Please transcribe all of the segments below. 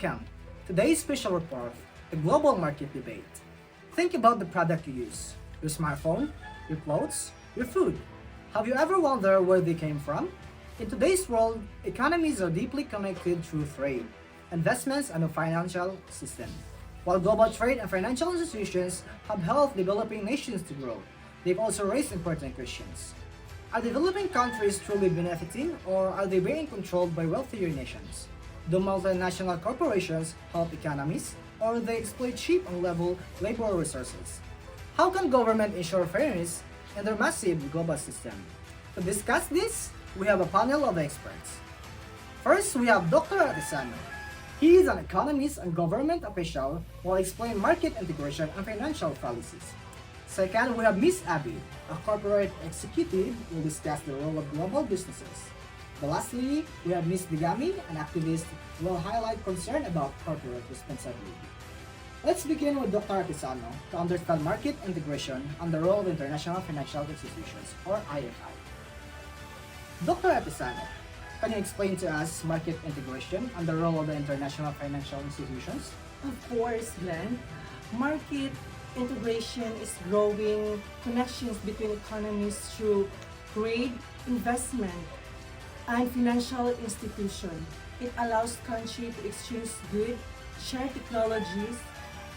Welcome! Today's special report, the global market debate. Think about the product you use, your smartphone, your clothes, your food. Have you ever wondered where they came from? In today's world, economies are deeply connected through trade, investments, and the financial system. While global trade and financial institutions have helped developing nations to grow, they've also raised important questions. Are developing countries truly benefiting, or are they being controlled by wealthier nations? Do multinational corporations help economies, or do they exploit cheap and level labor resources? How can government ensure fairness in their massive global system? To discuss this, we have a panel of experts. First, we have Dr. Artisano. He is an economist and government official who will explain market integration and financial policies. Second, we have Ms. Abby, a corporate executive who will discuss the role of global businesses. But lastly, we have Ms. Digami, an activist who will highlight concern about corporate responsibility. Let's begin with Dr. Artisano to understand market integration and the role of international financial institutions, or IFI. Dr. Artisano, can you explain to us market integration and the role of the international financial institutions? Of course, Glenn. Market integration is growing connections between economies through trade, investment, and financial institutions. It allows countries to exchange goods, share technologies,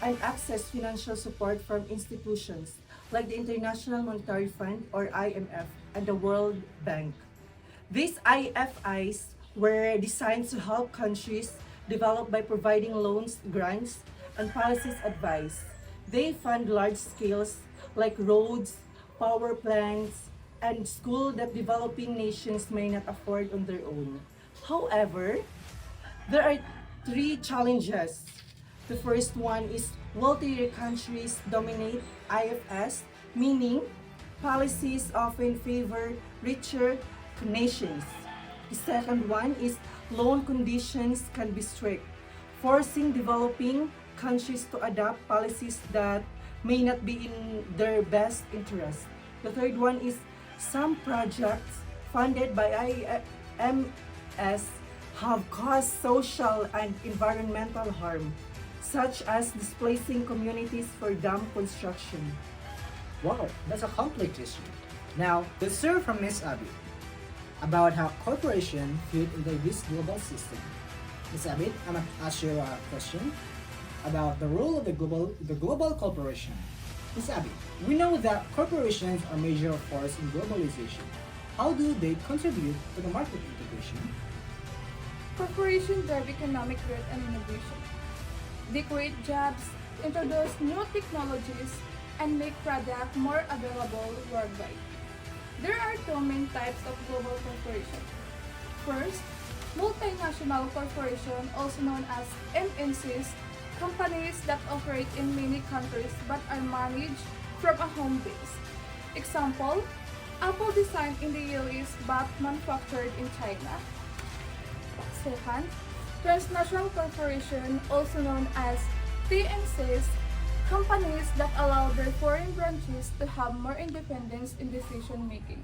and access financial support from institutions like the International Monetary Fund or IMF and the World Bank. These IFIs were designed to help countries develop by providing loans, grants, and policies advice. They fund large scales like roads, power plants, and schools that developing nations may not afford on their own. However, there are three challenges. The first one is wealthier countries dominate IFS, meaning policies often favor richer nations. The second one is loan conditions can be strict, forcing developing countries to adopt policies that may not be in their best interest. The third one is some projects funded by IMS have caused social and environmental harm, such as displacing communities for dam construction. Wow, that's a complex issue. Now, let's hear from Ms. Abby about how corporations fit into this global system. Ms. Abby, I'm going to ask you a question about the role of the global corporation. Ms. Abby, we know that corporations are a major force in globalization. How do they contribute to the market integration? Corporations drive economic growth and innovation. They create jobs, introduce new technologies, and make products more available worldwide. There are two main types of global corporations. First, multinational corporations, also known as MNCs, companies that operate in many countries but are managed from a home base. Example, Apple designed in the US but manufactured in China. Second, transnational corporations, also known as TNCs, companies that allow their foreign branches to have more independence in decision making.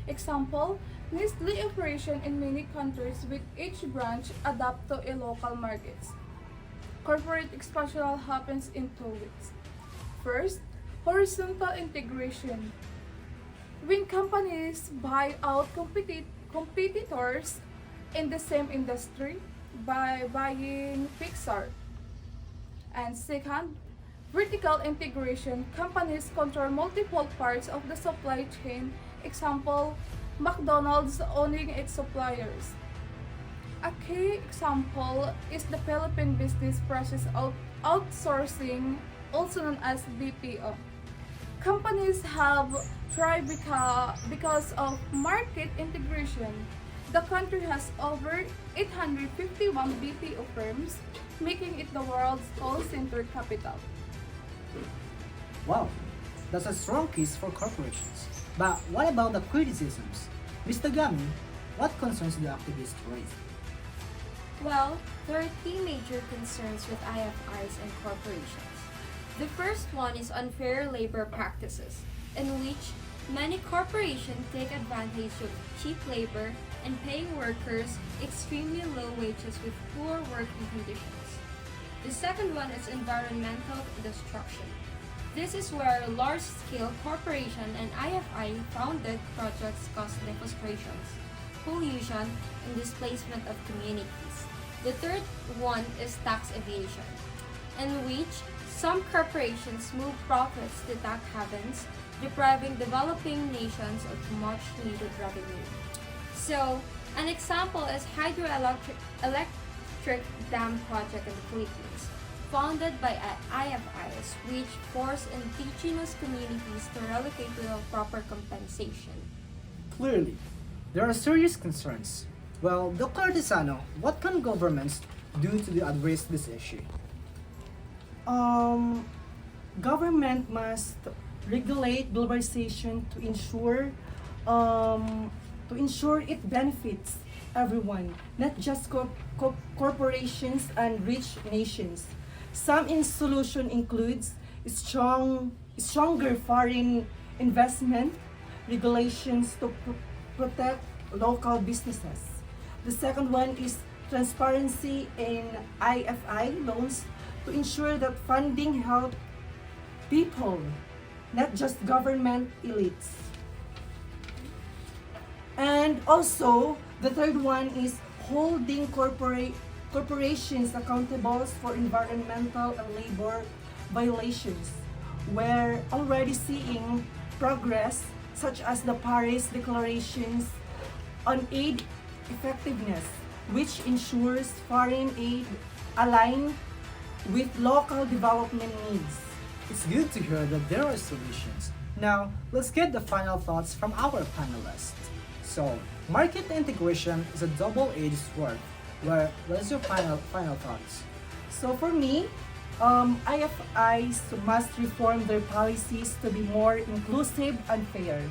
Example, Nestle operation in many countries with each branch adapt to a local markets. Corporate expansion happens in two ways. First, horizontal integration. When companies buy out competitors in the same industry by buying Pixar. And second, vertical integration. Companies control multiple parts of the supply chain. Example, McDonald's owning its suppliers. A key example is the Philippine Business Process Outsourcing, also known as BPO. Companies have thrived because of market integration. The country has over 851 BPO firms, making it the world's call center capital. Wow, that's a strong case for corporations. But what about the criticisms? Mr. Gami, what concerns do activists raise? Well, there are three major concerns with IFIs and corporations. The first one is unfair labor practices, in which many corporations take advantage of cheap labor and paying workers extremely low wages with poor working conditions. The second one is environmental destruction. This is where large-scale corporation and IFI-founded projects cause deforestrations, pollution, and displacement of communities. The third one is tax evasion, in which some corporations move profits to tax havens, depriving developing nations of much-needed revenue. So, an example is hydroelectric dam project in the Philippines, founded by IFIs, which force indigenous communities to relocate without proper compensation. Clearly, there are serious concerns. Well, Dr. Artisano, what can governments do to address this issue? Government must regulate globalization to ensure it benefits everyone, not just corporations and rich nations. Some solution includes stronger foreign investment regulations to protect local businesses. The second one is transparency in IFI loans to ensure that funding help people, not just government elites. And also, the third one is holding corporations accountable for environmental and labor violations. We're already seeing progress such as the Paris Declarations on aid effectiveness, which ensures foreign aid align with local development needs. It's good to hear that there are solutions. Now, let's get the final thoughts from our panelists. So, market integration is a double-edged sword. What is your final thoughts? So for me, IFIs must reform their policies to be more inclusive and fair.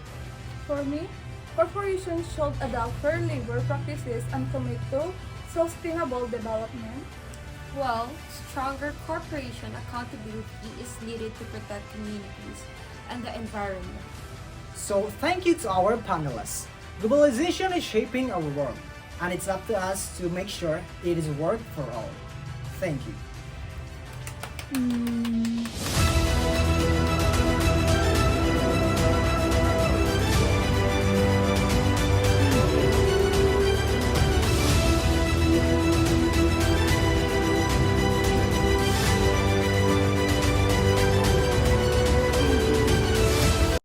For me, corporations should adopt fair labor practices and commit to sustainable development. Well, stronger corporation accountability is needed to protect communities and the environment. So, thank you to our panelists. Globalization is shaping our world, and it's up to us to make sure it is work for all. Thank you.